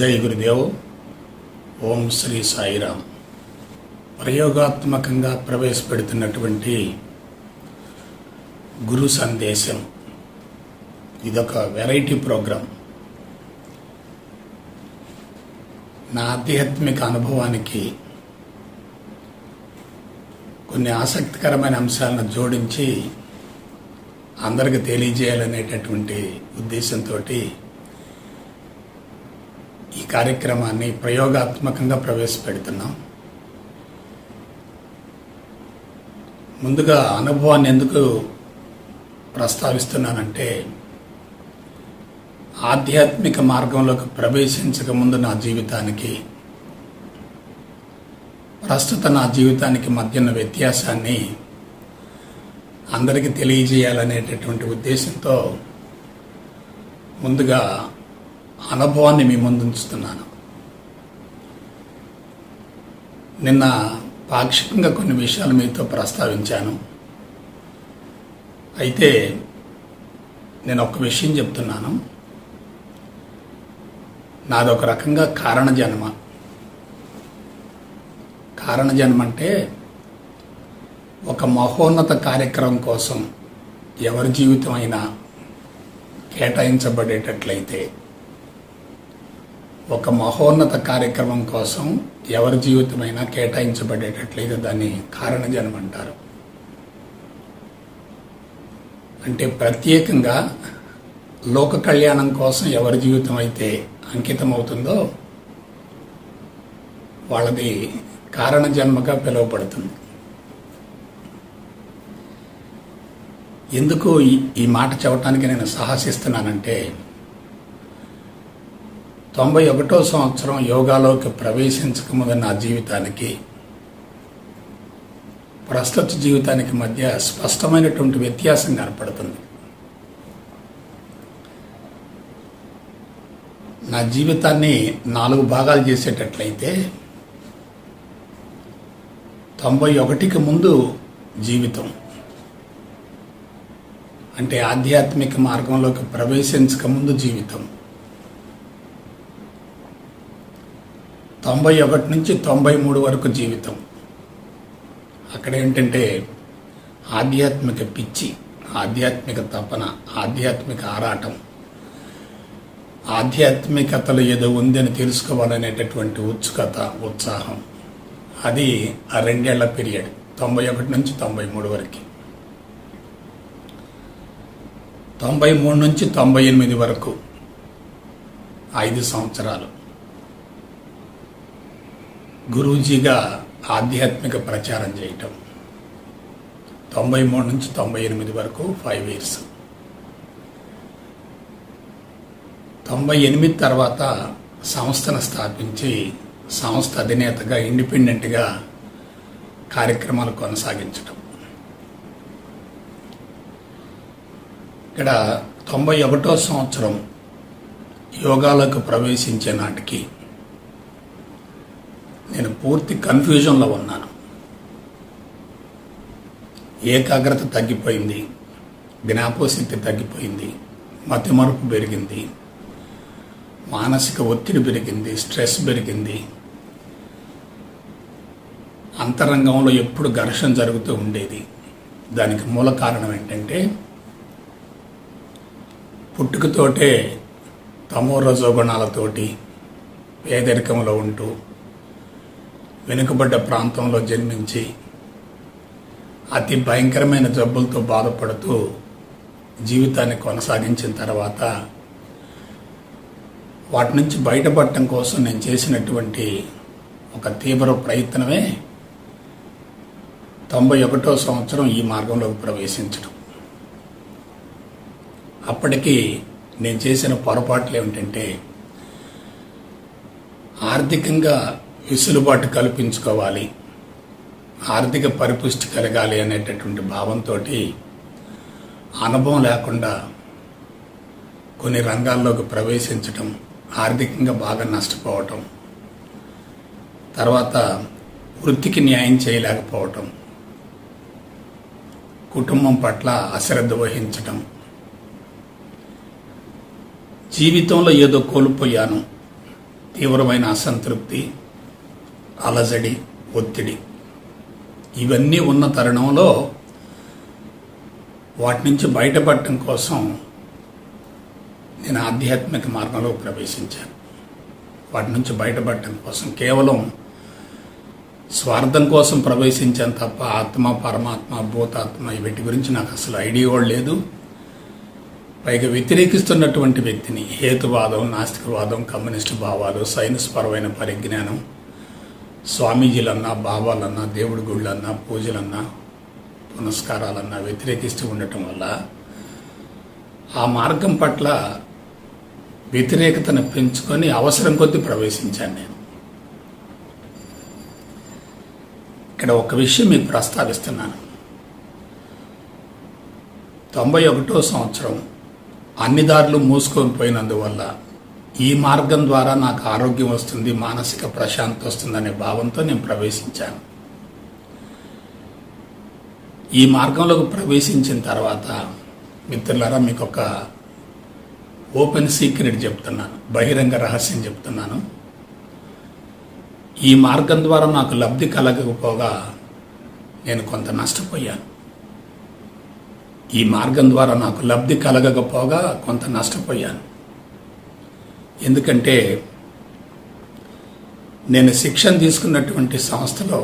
జై గురుదేవ్. ఓం శ్రీ సాయిరామ్. ప్రయోగాత్మకంగా ప్రవేశపెడుతున్నటువంటి గురు సందేశం ఇదొక వెరైటీ ప్రోగ్రాం. నా ఆధ్యాత్మిక అనుభవానికి కొన్ని ఆసక్తికరమైన అంశాలను జోడించి అందరికి తెలియజేయాలనేటటువంటి ఉద్దేశంతో ఈ కార్యక్రమాన్ని ప్రయోగాత్మకంగా ప్రవేశపెడుతున్నాం. ముందుగా అనుభవాన్ని ఎందుకు ప్రస్తావిస్తున్నానంటే, ఆధ్యాత్మిక మార్గంలోకి ప్రవేశించక ముందు నా జీవితానికి, ప్రస్తుత నా జీవితానికి మధ్య ఉన్న వ్యత్యాసాన్ని అందరికీ తెలియజేయాలనేటటువంటి ఉద్దేశంతో ముందుగా అనుభవాన్ని మీ ముందు ఉంచుతున్నాను. నిన్న పాక్షికంగా కొన్ని విషయాలు మీతో ప్రస్తావించాను. అయితే నేను ఒక విషయం చెప్తున్నాను. నాదొక రకంగా కారణజన్మ. కారణజన్మ అంటే ఒక మహోన్నత కార్యక్రమం కోసం ఎవరి జీవితం అయినా కేటాయించబడేటట్లయితే, ఒక మహోన్నత కార్యక్రమం కోసం ఎవరి జీవితమైనా కేటాయించబడేటట్లయితే దాన్ని కారణజన్మ అంటారు. అంటే ప్రత్యేకంగా లోక కళ్యాణం కోసం ఎవరి జీవితం అయితే అంకితం అవుతుందో వాళ్ళది కారణజన్మగా పిలువబడుతుంది. ఎందుకు ఈ మాట చెప్పడానికి నేను సాహసిస్తున్నానంటే, 91వ సంవత్సరం యోగాలోకి ప్రవేశించకముందు నా జీవితానికి, ప్రస్తుత జీవితానికి మధ్య స్పష్టమైనటువంటి వ్యత్యాసం కనపడుతుంది. నా జీవితాన్ని 4 భాగాలు చేసేటట్లయితే, 91కి ముందు జీవితం అంటే ఆధ్యాత్మిక మార్గంలోకి ప్రవేశించక ముందు జీవితం, 91 నుంచి 93 వరకు జీవితం. అక్కడ ఏంటంటే ఆధ్యాత్మిక పిచ్చి, ఆధ్యాత్మిక తపన, ఆధ్యాత్మిక ఆరాటం, ఆధ్యాత్మికతలో ఏదో ఉందని తెలుసుకోవాలనేటటువంటి ఉత్సుకత, ఉత్సాహం. అది ఆ 2 ఏళ్ల పీరియడ్, 91 నుంచి 93 వరకు. 93 నుంచి 98 వరకు 5 సంవత్సరాలు గురూజీగా ఆధ్యాత్మిక ప్రచారం చేయటం. 93 నుంచి 98 వరకు 5 ఇయర్స్. 98 తర్వాత సంస్థను స్థాపించి సంస్థ అధినేతగా ఇండిపెండెంట్గా కార్యక్రమాలు కొనసాగించటం. ఇక్కడ 91వ సంవత్సరం యోగాలకు ప్రవేశించే నాటికి నేను పూర్తి కన్ఫ్యూజన్లో ఉన్నాను. ఏకాగ్రత తగ్గిపోయింది, జ్ఞాపకశక్తి తగ్గిపోయింది, మతిమరుపు పెరిగింది, మానసిక ఒత్తిడి పెరిగింది, స్ట్రెస్ పెరిగింది. అంతరంగంలో ఎప్పుడు ఘర్షణ జరుగుతూ ఉండేది. దానికి మూల కారణం ఏంటంటే, పుట్టుకతోటే తమో రజోగుణాలతోటి పేదరికంలో ఉంటూ, వెనుకబడ్డ ప్రాంతంలో జన్మించి, అతి భయంకరమైన జబ్బులతో బాధపడుతూ జీవితాన్ని కొనసాగించిన తర్వాత వాటి నుంచి బయటపడటం కోసం నేను చేసినటువంటి ఒక తీవ్ర ప్రయత్నమే 91వ సంవత్సరం ఈ మార్గంలోకి ప్రవేశించడం. అప్పటికి నేను చేసిన పొరపాట్లు ఏమిటంటే, ఆర్థికంగా వెసులుబాటు కల్పించుకోవాలి, ఆర్థిక పరిపుష్టి కలగాలి అనేటటువంటి భావంతో అనుభవం లేకుండా కొన్ని రంగాల్లోకి ప్రవేశించటం, ఆర్థికంగా బాగా నష్టపోవటం, తర్వాత వృత్తికి న్యాయం చేయలేకపోవటం, కుటుంబం పట్ల అశ్రద్ధ వహించటం, జీవితంలో ఏదో కోల్పోయాను, తీవ్రమైన అసంతృప్తి, అలజడి, ఒత్తిడి ఇవన్నీ ఉన్న తరుణంలో వాటి నుంచి బయటపడటం కోసం నేను ఆధ్యాత్మిక మార్గంలో ప్రవేశించాను. వాటి నుంచి బయటపడటం కోసం కేవలం స్వార్థం కోసం ప్రవేశించాను తప్ప ఆత్మ, పరమాత్మ, భూతాత్మ వీటి గురించి నాకు అసలు ఐడియా కూడా లేదు. పైగా వ్యతిరేకిస్తున్నటువంటి వ్యక్తిని హేతువాదం, నాస్తికవాదం, కమ్యూనిస్టు భావాలు, సైన్స్ పరమైన పరిజ్ఞానం, స్వామీజీలన్నా, బాబాలన్నా, దేవుడి గుళ్ళన్నా, పూజలన్నా, పునస్కారాలన్నా వ్యతిరేకిస్తూ ఉండటం వల్ల ఆ మార్గం పట్ల వ్యతిరేకతను పెంచుకొని అవసరం కొద్దీ ప్రవేశించాను నేను. ఇక్కడ ఒక విషయం మీకు ప్రస్తావిస్తున్నాను. 91వ సంవత్సరం అన్ని దారులు మూసుకొని పోయినందువల్ల ఈ మార్గం ద్వారా నాకు ఆరోగ్యం వస్తుంది, మానసిక ప్రశాంతి వస్తుందనే భావంతో నేను ప్రవేశించాను. ఈ మార్గంలోకి ప్రవేశించిన తర్వాత మిత్రులారా, మీకు ఒక ఓపెన్ సీక్రెట్ చెప్తున్నాను, బహిరంగ రహస్యం చెప్తున్నాను. ఈ మార్గం ద్వారా నాకు లబ్ధి కలగకపోగా నేను కొంత నష్టపోయాను. ఈ మార్గం ద్వారా నాకు లబ్ధి కలగకపోగా కొంత నష్టపోయాను. ఎందుకంటే నేను శిక్షణ తీసుకున్నటువంటి సంస్థలో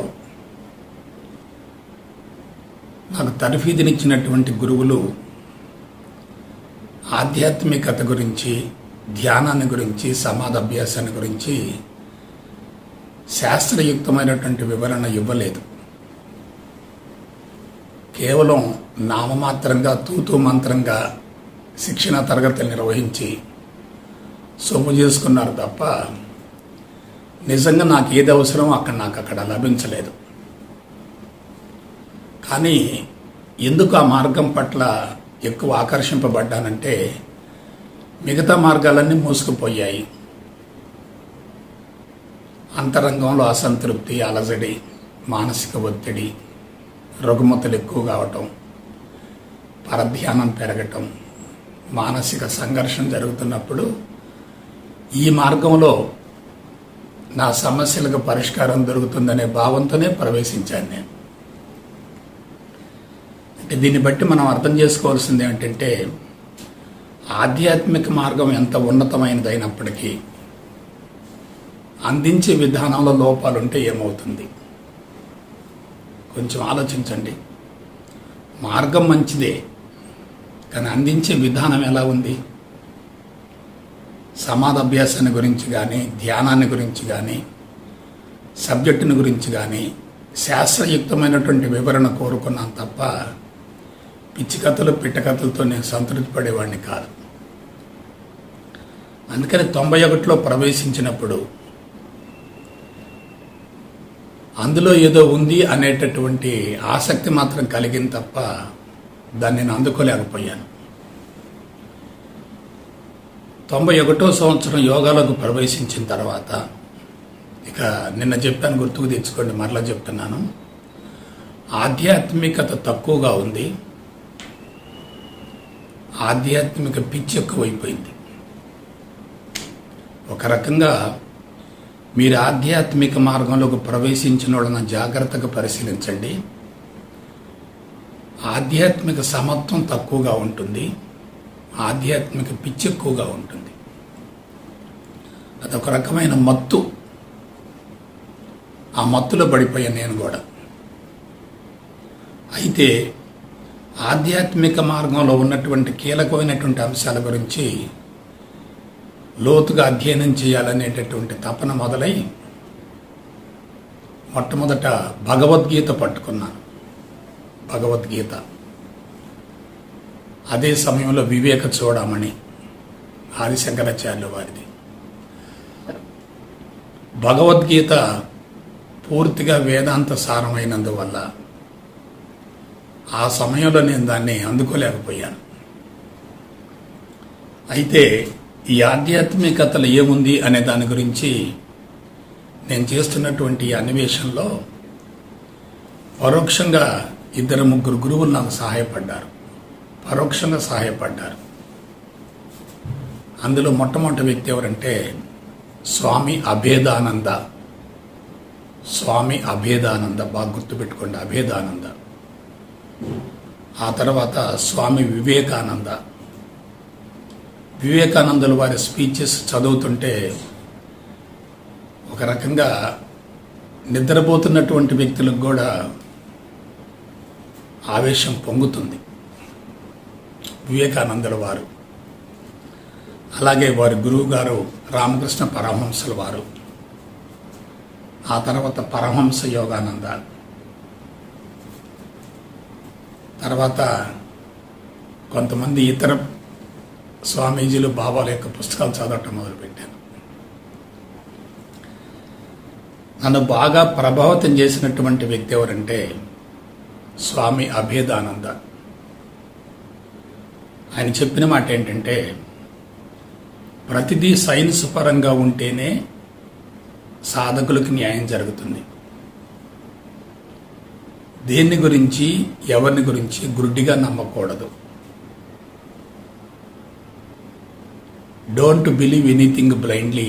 నాకు తర్ఫీదునిచ్చినటువంటి గురువులు ఆధ్యాత్మికత గురించి, ధ్యానాన్ని గురించి, సమాధాభ్యాసాన్ని గురించి శాస్త్రయుక్తమైనటువంటి వివరణ ఇవ్వలేదు. కేవలం నామమాత్రంగా, తూతూ మంత్రంగా శిక్షణ తరగతులు నిర్వహించి సొమ్ము చేసుకున్నారు తప్ప నిజంగా నాకు ఏది అవసరమో నాకు అక్కడ లభించలేదు. కానీ ఎందుకు ఆ మార్గం పట్ల ఎక్కువ ఆకర్షింపబడ్డానంటే మిగతా మార్గాలన్నీ మూసుకుపోయాయి. అంతరంగంలో అసంతృప్తి, అలజడి, మానసిక ఒత్తిడి, రుగ్మతలు ఎక్కువ కావటం, పరధ్యానం పెరగటం, మానసిక సంఘర్షణ జరుగుతున్నప్పుడు ఈ మార్గంలో నా సమస్యలకు పరిష్కారం దొరుకుతుందనే భావంతోనే ప్రవేశించాను నేను. అంటే దీన్ని బట్టి మనం అర్థం చేసుకోవాల్సింది ఏంటంటే ఆధ్యాత్మిక మార్గం ఎంత ఉన్నతమైనదైనప్పటికీ అందించే విధానంలో లోపాలుంటే ఏమవుతుంది? కొంచెం ఆలోచించండి. మార్గం మంచిదే, కానీ అందించే విధానం ఎలా ఉంది? సమాధాభ్యాసాన్ని గురించి కానీ, ధ్యానాన్ని గురించి కానీ, సబ్జెక్టుని గురించి కానీ శాస్త్రయుక్తమైనటువంటి వివరణ కోరుకున్నాను తప్ప పిచ్చి కథలు, పిట్ట కథలతో నేను సంతృప్తి పడేవాడిని కాదు. అందుకని 91లో ప్రవేశించినప్పుడు అందులో ఏదో ఉంది అనేటటువంటి ఆసక్తి మాత్రం కలిగింది తప్ప దాన్ని నేను అందుకోలేకపోయాను. 91వ సంవత్సరం యోగాలకు ప్రవేశించిన తర్వాత ఇక నిన్న చెప్పాను, గుర్తుకు తెచ్చుకోండి, మరలా చెప్తున్నాను. ఆధ్యాత్మికత తక్కువగా ఉంది, ఆధ్యాత్మిక పిచ్చి ఎక్కువైపోయింది. ఒక రకంగా మీరు ఆధ్యాత్మిక మార్గంలోకి ప్రవేశించిన వాళ్ళని జాగ్రత్తగా పరిశీలించండి. ఆధ్యాత్మిక సమత్వం తక్కువగా ఉంటుంది, ఆధ్యాత్మిక పిచ్చి ఎక్కువగా ఉంటుంది. అదొక రకమైన మత్తు. ఆ మత్తులో పడిపోయాను నేను కూడా. అయితే ఆధ్యాత్మిక మార్గంలో ఉన్నటువంటి కీలకమైనటువంటి అంశాల గురించి లోతుగా అధ్యయనం చేయాలనేటటువంటి తపన మొదలై మొట్టమొదట భగవద్గీత పట్టుకున్నాను. భగవద్గీత, అదే సమయంలో వివేక చూడమని ఆదిశంకరాచార్యుల వారిది. భగవద్గీత పూర్తిగా వేదాంత సారమైనందువల్ల ఆ సమయంలో నేను దాన్ని అందుకోలేకపోయాను. అయితే ఈ ఆధ్యాత్మికతలు ఏముంది అనే దాని గురించి నేను చేస్తున్నటువంటి అన్వేషణలో పరోక్షంగా 2-3 గురువులు నాకు సహాయపడ్డారు, పరోక్షంగా సహాయపడ్డారు. అందులో మొట్టమొదటి వ్యక్తి ఎవరంటే స్వామి అభేదానంద. స్వామి అభేదానంద, బాగా గుర్తుపెట్టుకోండి, అభేదానంద. ఆ తర్వాత స్వామి వివేకానంద. వివేకానందుల వారి స్పీచెస్ చదువుతుంటే ఒక రకంగా నిద్రపోతున్నటువంటి వ్యక్తులకు కూడా ఆవేశం పొంగుతుంది వివేకానందుల వారు. అలాగే వారి గురువు గారు రామకృష్ణ పరమహంసల వారు. ఆ తర్వాత పరమహంస యోగానంద. తర్వాత కొంతమంది ఇతర స్వామీజీలు, బాబాల యొక్క పుస్తకాలు చదవటం మొదలుపెట్టాను. నన్ను బాగా ప్రభావితం చేసినటువంటి వ్యక్తి ఎవరంటే స్వామి అభేదానంద. ఆయన చెప్పిన మాట ఏంటంటే, ప్రతిదీ సైన్స్ పరంగా ఉంటేనే సాధకులకు న్యాయం జరుగుతుంది. దేన్ని గురించి, ఎవరిని గురించి గుడ్డిగా నమ్మకూడదు. Don't believe anything blindly,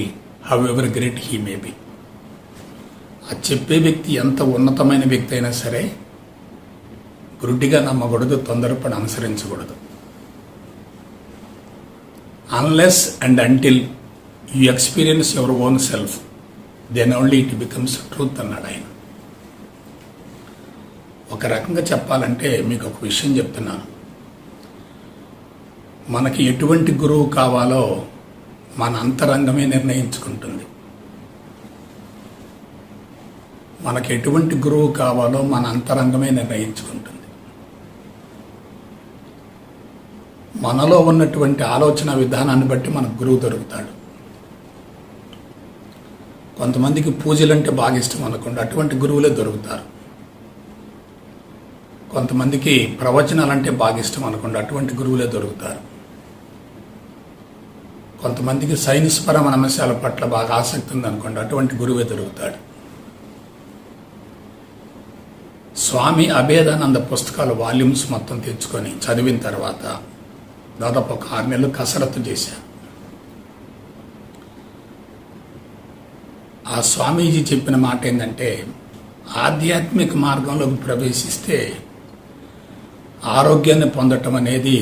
how ever great he may be. ఆ చెప్పే వ్యక్తి ఎంత ఉన్నతమైన వ్యక్తి అయినా సరే గుడ్డిగా నమ్మకూడదు, తొందరపడి అనుసరించకూడదు. Unless and until you experience your own self, then only it becomes truth అన్నాడు ఆయన. ఒక రకంగా చెప్పాలంటే మీకు ఒక విషయం చెప్తున్నాను. మనకి ఎటువంటి గురువు కావాలో మన అంతరంగమే నిర్ణయించుకుంటుంది. మనకి ఎటువంటి గురువు కావాలో మన అంతరంగమే నిర్ణయించుకుంటుంది. మనలో ఉన్నటువంటి ఆలోచన విధానాన్ని బట్టి మనకు గురువు దొరుకుతాడు. కొంతమందికి పూజలంటే బాగా ఇష్టం అనుకోండి, అటువంటి గురువులే దొరుకుతారు. కొంతమందికి ప్రవచనాలంటే బాగా ఇష్టం అనుకోండి, అటువంటి గురువులే దొరుకుతారు. కొంతమందికి సైన్స్ పరమైన అంశాల పట్ల బాగా ఆసక్తి ఉందనుకోండి, అటువంటి గురువే దొరుకుతాడు. స్వామి అభేదానంద పుస్తకాలు వాల్యూమ్స్ మొత్తం తెచ్చుకొని చదివిన తర్వాత దాదాపు ఒక 6 నెలలు కసరత్తు చేశాను. ఆ స్వామీజీ చెప్పిన మాట ఏంటంటే, ఆధ్యాత్మిక మార్గంలోకి ప్రవేశిస్తే ఆరోగ్యాన్ని పొందటం అనేది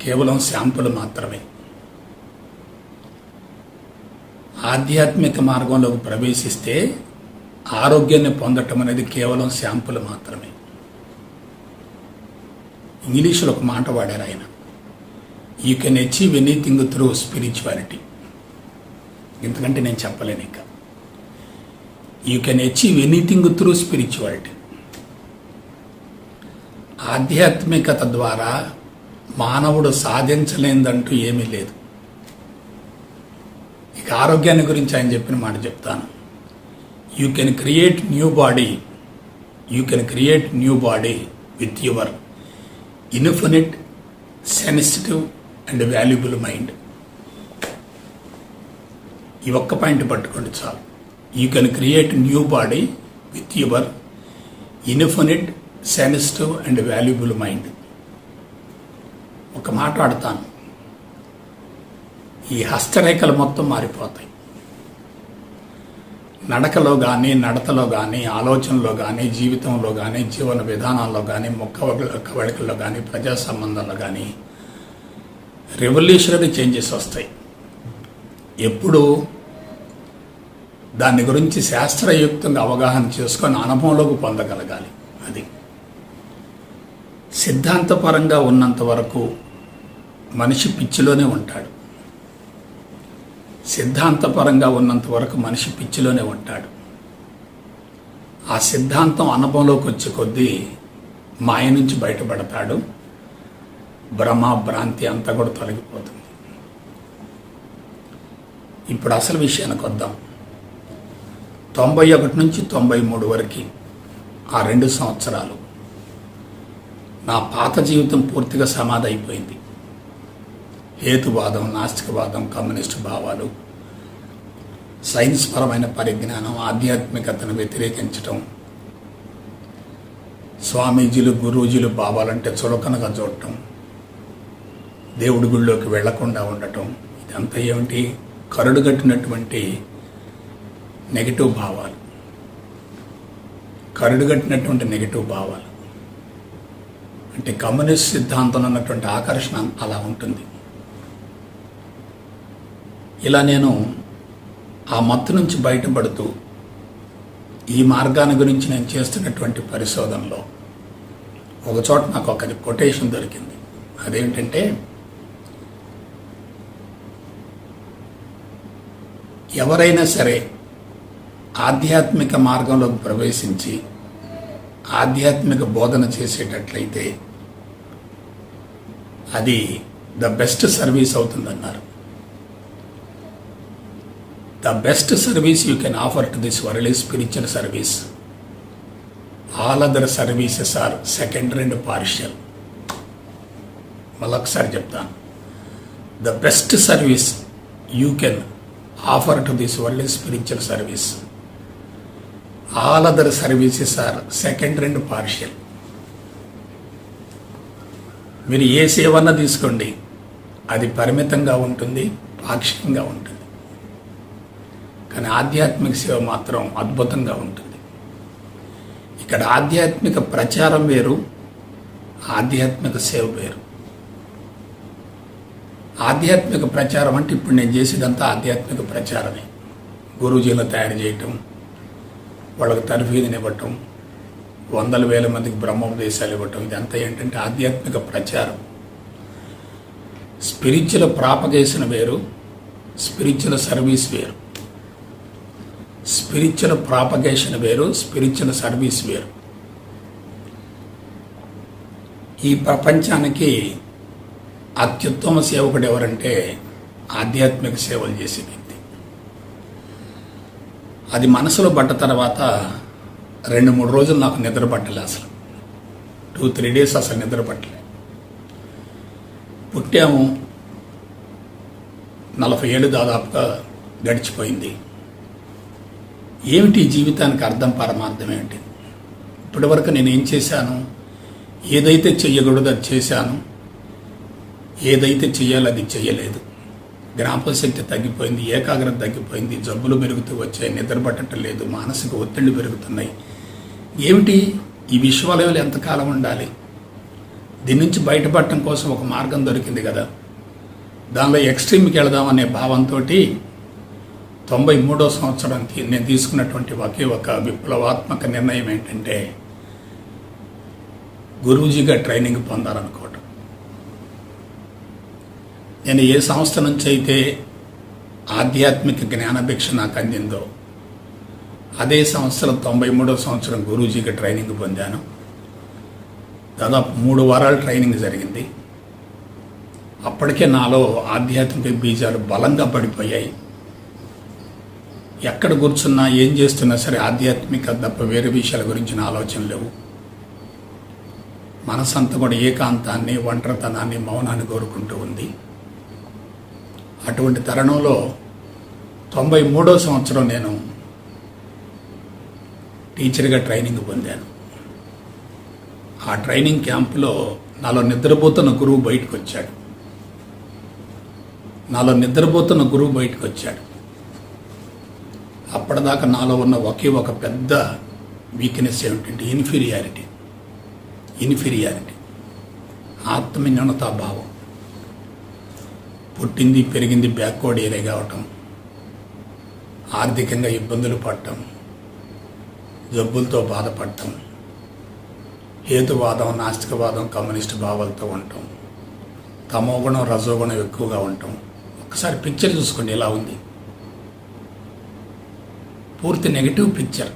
కేవలం శాంపుల్ మాత్రమే. ఆధ్యాత్మిక మార్గంలోకి ప్రవేశిస్తే ఆరోగ్యాన్ని పొందటం అనేది కేవలం శాంపుల్ మాత్రమే. ఇంగ్లీష్లో ఒక మాట వాడారు ఆయన, you can achieve anything through spirituality. ఎందుకంటే నేను చెప్పలేను ఇంకా. You can achieve anything through spirituality. ఆధ్యాత్మికత ద్వారా మానవుడు సాధించలేదంటూ ఏమీ లేదు. ఇక ఆరోగ్యాన్ని గురించి ఆయన చెప్పిన మాట చెప్తాను. You can create new body, you can create new body with your infinite sensitive and valuable mind. ఈ ఒక్క పాయింట్ పట్టుకోండి చాలు. You can create new body with your infinite sensitive and valuable mind. ఒక మాట ఆడతాను, ఈ హస్తరేఖలు మొత్తం మారిపోతాయి. నడకలో కానీ, నడతలో కానీ, ఆలోచనలో కానీ, జీవితంలో కానీ, జీవన విధానాల్లో కానీ, కవళికల్లో కానీ, ప్రజా సంబంధాల్లో కానీ రెవల్యూషనరీ చేంజెస్ వస్తాయి. ఎప్పుడు దాని గురించి శాస్త్రయుక్తంగా అవగాహన చేసుకొని అనుభవంలోకి పొందగలగాలి. అది సిద్ధాంతపరంగా ఉన్నంత వరకు మనిషి పిచ్చిలోనే ఉంటాడు. సిద్ధాంతపరంగా ఉన్నంత వరకు మనిషి పిచ్చిలోనే ఉంటాడు. ఆ సిద్ధాంతం అనుభవంలోకి వచ్చే కొద్దీ మాయ నుంచి బయటపడతాడు. భ్రమ, భ్రాంతి అంతా కూడా తొలగిపోతుంది. ఇప్పుడు అసలు విషయానికి వద్దాం. 91 నుంచి 93 వరకు ఆ 2 సంవత్సరాలు నా పాత జీవితం పూర్తిగా సమాధి అయిపోయింది. హేతువాదం, నాస్తికవాదం, కమ్యూనిస్టు భావాలు, సైన్స్ పరమైన పరిజ్ఞానం, ఆధ్యాత్మికతను వ్యతిరేకించటం, స్వామీజీలు, గురూజీలు, బాబాలంటే చులకనగా చూడటం, దేవుడి గుళ్ళోకి వెళ్లకుండా ఉండటం, ఇదంతా ఏమిటి? కరుడుగట్టినటువంటి నెగిటివ్ భావాలు, కరుడుగట్టినటువంటి నెగిటివ్ భావాలు. అంటే కమ్యూనిస్ట్ సిద్ధాంతంలో ఉన్నటువంటి ఆకర్షణ అలా ఉంటుంది. ఇలా నేను ఆ మత్తు నుంచి బయటపడుతూ ఈ మార్గాన్ని గురించి నేను చేస్తున్నటువంటి పరిశోధనలో ఒకచోట నాకు ఒక కొటేషన్ దొరికింది. అదేంటంటే, ఎవరైనా సరే ఆధ్యాత్మిక మార్గంలోకి ప్రవేశించి ఆధ్యాత్మిక బోధన చేసేటట్లయితే అది ద బెస్ట్ సర్వీస్ అవుతుందన్నారు. The best service you can offer to this world is spiritual service. All other services are secondary and partial. మళ్ళొకసారి చెప్తాను. The best service you can offer to this world is spiritual service. All other services are secondary and partial. మీరు ఏ సేవన్న తీసుకోండి, అది పరిమితంగా ఉంటుంది, పాక్షికంగా ఉంటుంది. కానీ ఆధ్యాత్మిక సేవ మాత్రం అద్భుతంగా ఉంటుంది. ఇక్కడ ఆధ్యాత్మిక ప్రచారం వేరు, ఆధ్యాత్మిక సేవ వేరు. ఆధ్యాత్మిక ప్రచారం అంటే ఇప్పుడు నేను చేసేదంతా ఆధ్యాత్మిక ప్రచారమే. గురూజీలను తయారు చేయటం, వాళ్ళకు తర్ఫీదుని ఇవ్వటం, వందల వేల మందికి బ్రహ్మోపదేశాలు ఇవ్వటం, ఇదంతా ఏంటంటే ఆధ్యాత్మిక ప్రచారం. స్పిరిచువల్ ప్రాపగేషన్ వేరు, స్పిరిచువల్ సర్వీస్ వేరు. స్పిరిచువల్ ప్రాపగేషన్ వేరు, స్పిరిచువల్ సర్వీస్ వేరు. ఈ ప్రపంచానికి అత్యుత్తమ సేవకుడు ఎవరంటే ఆధ్యాత్మిక సేవలు చేసే వ్యక్తి. అది మనసులో పడ్డ తర్వాత 2-3 రోజులు నాకు నిద్ర పట్టలే. అసలు 2-3 days అసలు నిద్ర పట్టలే. పుట్టాము, 40 ఏళ్ళు దాదాపుగా గడిచిపోయింది. ఏమిటి జీవితానికి అర్థం, పరమార్థం ఏమిటి? ఇప్పటి వరకు నేను ఏం చేశాను? ఏదైతే చెయ్యకూడదు అది చేశాను, ఏదైతే చెయ్యాలో అది చెయ్యలేదు. జ్ఞాపకశక్తి తగ్గిపోయింది, ఏకాగ్రత తగ్గిపోయింది, జబ్బులు పెరుగుతూ వచ్చాయి, నిద్ర పట్టడం లేదు, మానసిక ఒత్తిళ్లు పెరుగుతున్నాయి. ఏమిటి ఈ విశ్వవలయంలో ఎంతకాలం ఉండాలి? దీని నుంచి బయటపడటం కోసం ఒక మార్గం దొరికింది కదా, దానిలో ఎక్స్ట్రీమ్కి వెళదామనే భావంతో 93వ సంవత్సరం నేను తీసుకున్నటువంటి ఒకే ఒక విప్లవాత్మక నిర్ణయం ఏంటంటే గురూజీగా ట్రైనింగ్ పొందాలనుకోవటం. నేను ఏ సంస్థ నుంచి అయితే ఆధ్యాత్మిక జ్ఞానభిక్ష నాకు అందిందో అదే సంస్థలో 93వ సంవత్సరం గురూజీగా ట్రైనింగ్ పొందాను. దాదాపు 3 వారాలు ట్రైనింగ్ జరిగింది. అప్పటికే నాలో ఆధ్యాత్మిక బీజాలు బలంగా పడిపోయాయి. ఎక్కడ కూర్చున్నా, ఏం చేస్తున్నా సరే ఆధ్యాత్మిక తప్ప వేరే విషయాల గురించిన ఆలోచన లేవు. మనసంతా కూడా ఏకాంతాన్ని, ఒంటరితనాన్ని, మౌనాన్ని కోరుకుంటూ ఉంది. అటువంటి తరుణంలో 93వ సంవత్సరం నేను టీచర్గా ట్రైనింగ్ పొందాను. ఆ ట్రైనింగ్ క్యాంపులో నాలో నిద్రపోతున్న గురువు బయటకు వచ్చాడు. అప్పటిదాకా నాలో ఉన్న ఒకే ఒక పెద్ద వీక్నెస్ ఏమిటంటే ఇన్ఫీరియారిటీ, ఆత్మన్యూనతాభావం. పుట్టింది పెరిగింది బ్యాక్వర్డ్ ఏరియా కావటం, ఆర్థికంగా ఇబ్బందులు పడటం, జబ్బులతో బాధపడటం, హేతువాదం, నాస్తికవాదం, కమ్యూనిస్ట్ భావాలతో ఉండటం, తమోగుణం, రజోగుణం ఎక్కువగా ఉండటం. ఒకసారి పిక్చర్ చూసుకోండి ఎలా ఉంది. పూర్తి నెగిటివ్ పిక్చర్.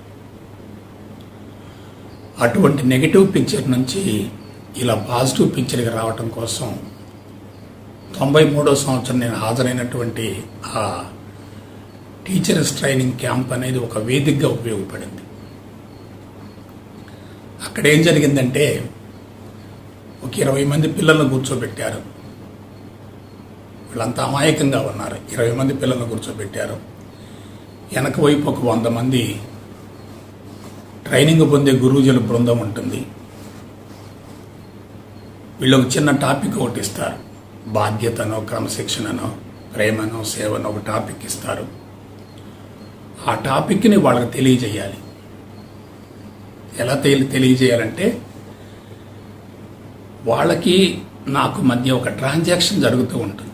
అటువంటి నెగిటివ్ పిక్చర్ నుంచి ఇలా పాజిటివ్ పిక్చర్కి రావటం కోసం 93వ సంవత్సరం నేను హాజరైనటువంటి ఆ టీచర్స్ ట్రైనింగ్ క్యాంప్ అనేది ఒక వేదికగా ఉపయోగపడింది. అక్కడ ఏం జరిగిందంటే ఒక 20 మంది పిల్లలను కూర్చోబెట్టారు. వీళ్ళంతా అమాయకంగా ఉన్నారు. 20 మంది పిల్లలను కూర్చోబెట్టారు. వెనక వైపు ఒక 100 మంది ట్రైనింగ్ పొందే గురూజీల బృందం ఉంటుంది. వీళ్ళొక చిన్న టాపిక్ ఒకటి ఇస్తారు. బాధ్యతనో, క్రమశిక్షణనో, ప్రేమనో, సేవనో ఒక టాపిక్ ఇస్తారు. ఆ టాపిక్ని వాళ్ళకి తెలియజేయాలి. ఎలా తెలియజేయాలంటే వాళ్ళకి నాకు మధ్య ఒక ట్రాన్సాక్షన్ జరుగుతూ ఉంటుంది.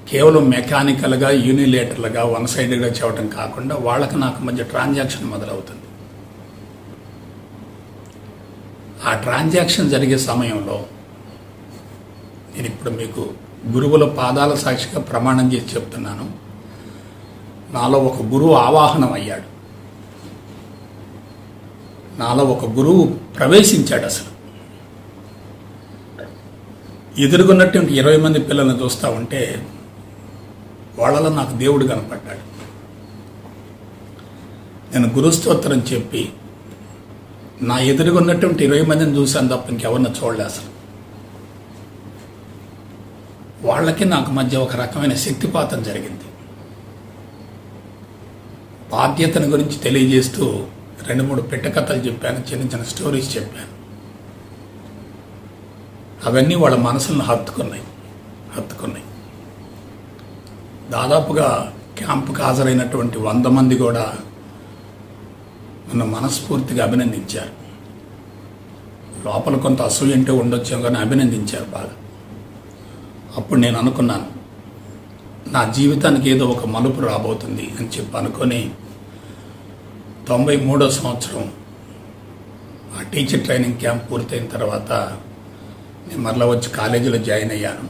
కేవలం మెకానికల్గా యూనిలేటర్లుగా వన్ సైడెడ్గా చెప్పడం కాకుండా వాళ్ళకి నాకు మధ్య ట్రాన్సాక్షన్ మొదలవుతుంది. ఆ ట్రాన్సాక్షన్ జరిగే సమయంలో నేను ఇప్పుడు మీకు గురువుల పాదాల సాక్షిగా ప్రమాణం చేసి చెప్తున్నాను, నాలో ఒక గురువు ఆవాహనం అయ్యాడు, నాలో ఒక గురువు ప్రవేశించాడు. అసలు ఎదురుగున్నటువంటి 20 మంది పిల్లల్ని చూస్తూ ఉంటే వాళ్ళలో నాకు దేవుడు కనపడ్డాడు. నేను గురుస్తోత్రం చెప్పి నా ఎదురుగున్నటువంటి 20 మందిని చూశాను తప్ప ఇంకెవరిని చూడలే. అసలు వాళ్ళకి నాకు మధ్య ఒక రకమైన శక్తిపాతం జరిగింది. బాధ్యతను గురించి తెలియజేస్తూ 2-3 పెట్టకథలు చెప్పాను, చిన్న చిన్న స్టోరీస్ చెప్పాను. అవన్నీ వాళ్ళ మనసులను హత్తుకున్నాయి. దాదాపుగా క్యాంపుకు హాజరైనటువంటి 100 మంది కూడా నన్ను మనస్ఫూర్తిగా అభినందించారు. లోపల కొంత అసూయ అంటే ఉండొచ్చాం కానీ అభినందించారు బాగా. అప్పుడు నేను అనుకున్నాను, నా జీవితానికి ఏదో ఒక మలుపు రాబోతుంది అని చెప్పి అనుకొని 93వ సంవత్సరం ఆ టీచర్ ట్రైనింగ్ క్యాంప్ పూర్తయిన తర్వాత నేను మరలా వచ్చి కాలేజీలో జాయిన్ అయ్యాను.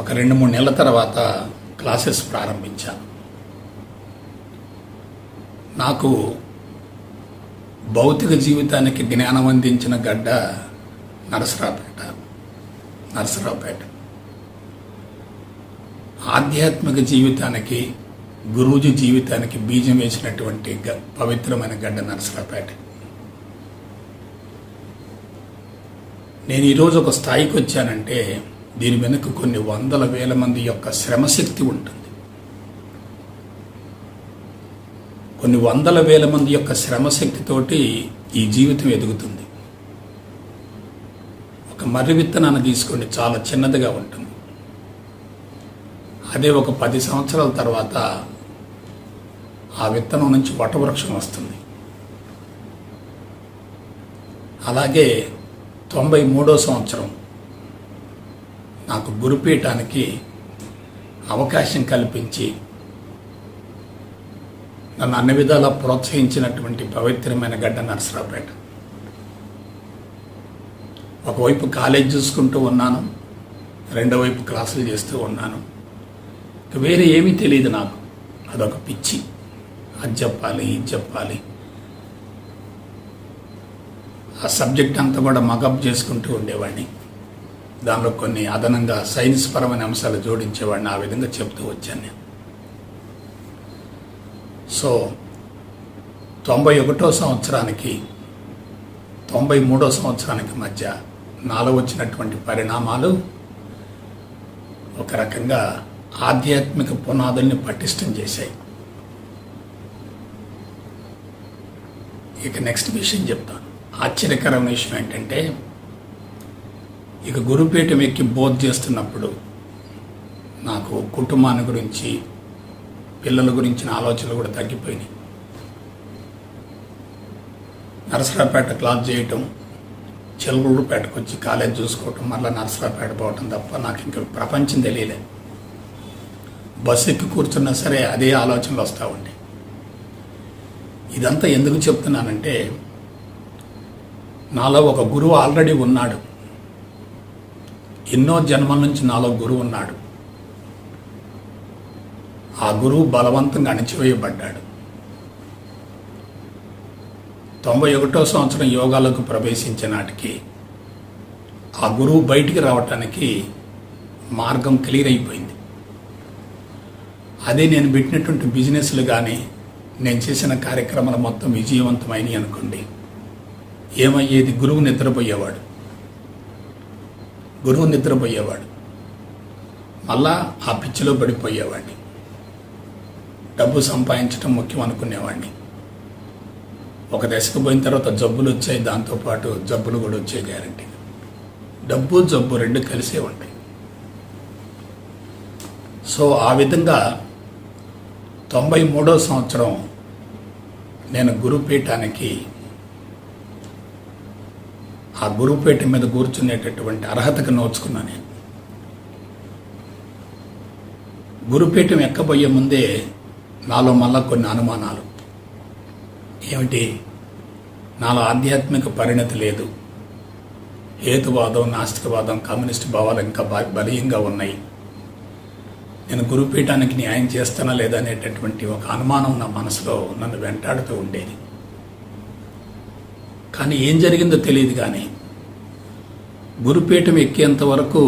ఒక 2-3 నెలల తర్వాత క్లాసెస్ ప్రారంభించాను. నాకు భౌతిక జీవితానికి జ్ఞానం అందించిన గడ్డ నరసరావుపేట. ఆధ్యాత్మిక జీవితానికి, గురూజీ జీవితానికి బీజం వేసినటువంటి పవిత్రమైన గడ్డ నరసరావుపేట. నేను ఈరోజు ఒక స్థాయికి వచ్చానంటే దీని వెనుక కొన్ని 100,000 మంది యొక్క శ్రమశక్తి ఉంటుంది. కొన్ని 100,000 మంది యొక్క శ్రమశక్తితోటి ఈ జీవితం ఎదుగుతుంది. ఒక మర్రి విత్తనాన్ని తీసుకోండి, చాలా చిన్నదిగా ఉంటుంది. అదే ఒక 10 సంవత్సరాల తర్వాత ఆ విత్తనం నుంచి వటవృక్షం వస్తుంది. అలాగే 93వ సంవత్సరం నాకు గురుపీఠానికి అవకాశం కల్పించి నన్ను అన్ని విధాలా ప్రోత్సహించినటువంటి పవిత్రమైన గడ్డ నరసరావుపేట. ఒకవైపు కాలేజ్ చూసుకుంటూ ఉన్నాను, రెండో వైపు క్లాసులు చేస్తూ ఉన్నాను. వేరే ఏమీ తెలియదు నాకు. అదొక పిచ్చి, అది చెప్పాలి ఇది చెప్పాలి. ఆ సబ్జెక్ట్ అంతా కూడా మగప్ చేసుకుంటూ ఉండేవాడిని. దానిలో కొన్ని అదనంగా సైన్స్ పరమైన అంశాలు జోడించేవాడిని. ఆ విధంగా చెప్తూ వచ్చాను నేను. సో 91వ సంవత్సరానికి 93వ సంవత్సరానికి మధ్య నాలో వచ్చినటువంటి పరిణామాలు ఒక రకంగా ఆధ్యాత్మిక పునాదుల్ని పటిష్టం చేశాయి. ఇక నెక్స్ట్ విషయం చెప్తాను. ఆశ్చర్యకరమైన విషయం ఏంటంటే, ఇక గురుపీఠం ఎక్కి బోధ చేస్తున్నప్పుడు నాకు కుటుంబాన్ని గురించి, పిల్లల గురించిన ఆలోచనలు కూడా తగ్గిపోయినాయి. నరసరావుపేట క్లాస్ చేయటం, చెలుగురుపేటకు వచ్చి కాలేజ్ చూసుకోవటం, మళ్ళీ నరసరావుపేట పోవటం తప్ప నాకు ఇంక ప్రపంచం తెలియలేదు. బస్సు ఎక్కి కూర్చున్నా సరే అదే ఆలోచనలు వస్తూ ఉండే. ఇదంతా ఎందుకు చెప్తున్నానంటే, నాలో ఒక గురువు ఆల్రెడీ ఉన్నాడు. ఎన్నో జన్మల నుంచి నాలో గురువు ఉన్నాడు. ఆ గురువు బలవంతంగా అణిచివేయబడ్డాడు. 91వ సంవత్సరం యోగాలకు ప్రవేశించే నాటికి ఆ గురువు బయటికి రావటానికి మార్గం క్లియర్ అయిపోయింది. అదే నేను పెట్టినటువంటి బిజినెస్లు కానీ, నేను చేసిన కార్యక్రమాలు మొత్తం విజయవంతమైనవి అనుకోండి, ఏమయ్యేది? గురువు నిద్రపోయేవాడు. మళ్ళా ఆ పిచ్చిలో పడిపోయేవాడిని. డబ్బు సంపాదించడం ముఖ్యం అనుకునేవాడిని. ఒక దశకు పోయిన తర్వాత జబ్బులు వచ్చాయి, దాంతోపాటు జబ్బులు కూడా వచ్చే గ్యారంటీ. డబ్బు జబ్బు రెండు కలిసే ఉంటాయి. సో ఆ విధంగా 93వ సంవత్సరం నేను గురుపీఠానికి ఆ గురుపీఠం మీద కూర్చునేటటువంటి అర్హతకు నోచుకున్నాను. నేను గురుపీఠం ఎక్కబోయే ముందే నాలో మళ్ళా కొన్ని అనుమానాలు. ఏమిటి? నాలో ఆధ్యాత్మిక పరిణతి లేదు, హేతువాదం, నాస్తికవాదం, కమ్యూనిస్ట్ భావాలు ఇంకా బలీయంగా ఉన్నాయి, నేను గురుపీఠానికి న్యాయం చేస్తానా లేదా అనేటటువంటి ఒక అనుమానం నా మనసులో నన్ను వెంటాడుతూ ఉండేది. కానీ ఏం జరిగిందో తెలియదు. కానీ గురుపీఠం ఎక్కేంత వరకు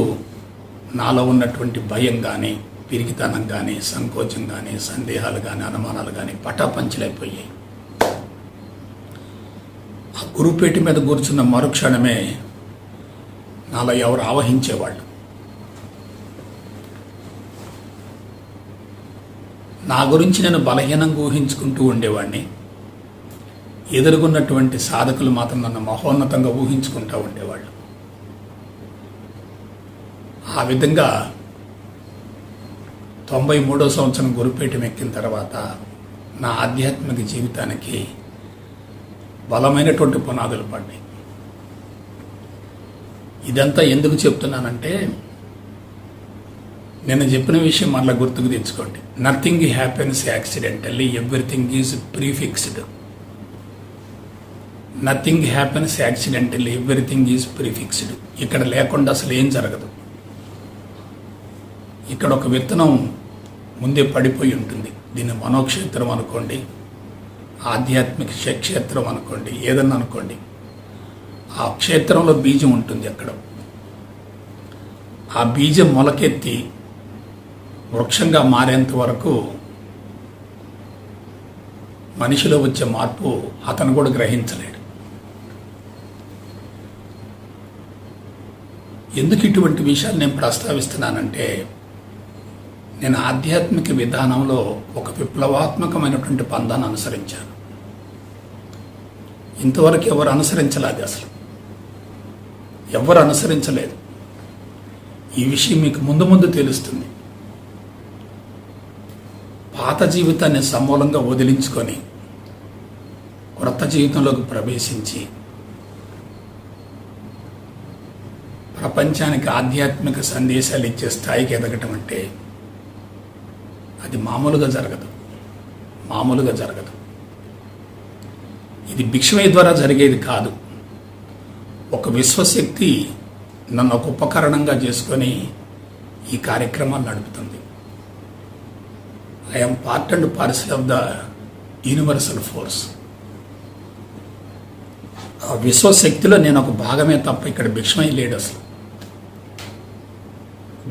నాలో ఉన్నటువంటి భయం కానీ, పిరికితనం కానీ, సంకోచం కానీ, సందేహాలు కానీ, అనుమానాలు కానీ పటాపంచలైపోయాయి. ఆ గురుపీఠం మీద కూర్చున్న మరుక్షణమే నాలో ఎవరు ఆవహించేవాళ్ళు. నా గురించి నేను బలహీనంగా ఊహించుకుంటూ ఉండేవాడిని. ఎదురుగున్నటువంటి సాధకులు మాత్రం నన్ను మహోన్నతంగా ఊహించుకుంటూ ఉండేవాళ్ళు. ఆ విధంగా 93వ సంవత్సరం గురుపీఠం ఎక్కిన తర్వాత నా ఆధ్యాత్మిక జీవితానికి బలమైనటువంటి పునాదులు పడ్డాయి. ఇదంతా ఎందుకు చెప్తున్నానంటే, నేను చెప్పిన విషయం మళ్ళీ గుర్తుకు తెచ్చుకోండి. Nothing happens accidentally, everything is prefixed. Nothing happens accidentally, everything is prefixed. ఇక్కడ లేకుండా అసలు ఏం జరగదు. ఇక్కడ ఒక విత్తనం ముందే పడిపోయి ఉంటుంది. దీన్ని మనోక్షేత్రం అనుకోండి, ఆధ్యాత్మిక క్షేత్రం అనుకోండి, ఏదన్నా అనుకోండి. ఆ క్షేత్రంలో బీజం ఉంటుంది. అక్కడ ఆ బీజం మొలకెత్తి వృక్షంగా మారేంత వరకు మనిషిలో వచ్చే మార్పు అతను కూడా గ్రహించలేడు. ఎందుకు ఇటువంటి విషయాలు నేను ప్రస్తావిస్తున్నానంటే, నేను ఆధ్యాత్మిక విధానంలో ఒక విప్లవాత్మకమైనటువంటి పందాన్ని అనుసరించాను. ఇంతవరకు ఎవరు అనుసరించలేదు, అసలు ఎవరు అనుసరించలేదు. ఈ విషయం మీకు ముందు ముందు తెలుస్తుంది. పాత జీవితాన్ని సమూలంగా వదిలించుకొని కొత్త జీవితంలోకి ప్రవేశించి ప్రపంచానికి ఆధ్యాత్మిక సందేశాలు ఇచ్చే స్థాయికి ఎదగటం అంటే అది మామూలుగా జరగదు. ఇది భిక్షమయ్య ద్వారా జరిగేది కాదు. ఒక విశ్వశక్తి నన్ను ఒక ఉపకరణంగా చేసుకొని ఈ కార్యక్రమాన్ని నడుపుతుంది. I'm part and parcel of the universal force. ఆ విశ్వశక్తిలో నేను ఒక భాగమే తప్ప ఇక్కడ భిక్షమయ్య లేడు. అసలు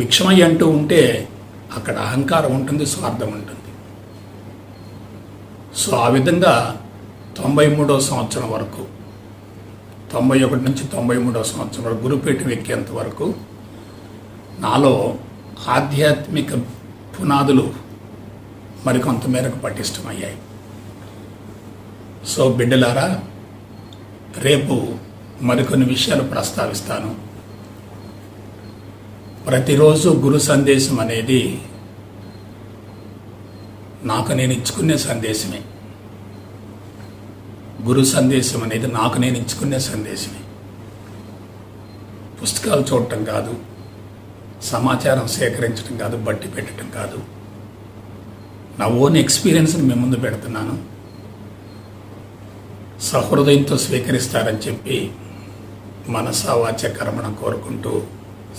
భిక్షమయ్య అంటూ ఉంటే అక్కడ అహంకారం ఉంటుంది, స్వార్థం ఉంటుంది. సో ఆ విధంగా 93వ సంవత్సరం వరకు, 91 నుంచి 93వ సంవత్సరం వరకు గురుపీఠం ఎక్కేంత వరకు నాలో ఆధ్యాత్మిక పునాదులు మరికొంత మేరకు పటిష్టమయ్యాయి. సో బిడ్డలారా, రేపు మరికొన్ని విషయాలు ప్రస్తావిస్తాను. ప్రతిరోజు గురు సందేశం అనేది నాకు నేను ఇచ్చుకునే సందేశమే. గురు సందేశం అనేది నాకు నేను ఇచ్చుకునే సందేశమే. పుస్తకాలు చూడటం కాదు, సమాచారం సేకరించడం కాదు, బట్టి పెట్టడం కాదు. నా ఓన్ ఎక్స్పీరియన్స్ని మీ ముందు పెడుతున్నాను. సహృదయంతో స్వీకరిస్తారని చెప్పి మనసా వాచ కర్మణ కోరుకుంటూ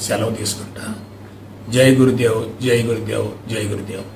సెలవు తీసుకుంటా. జై గురుదేవ్, జై గురుదేవ్, జై గురుదేవ్.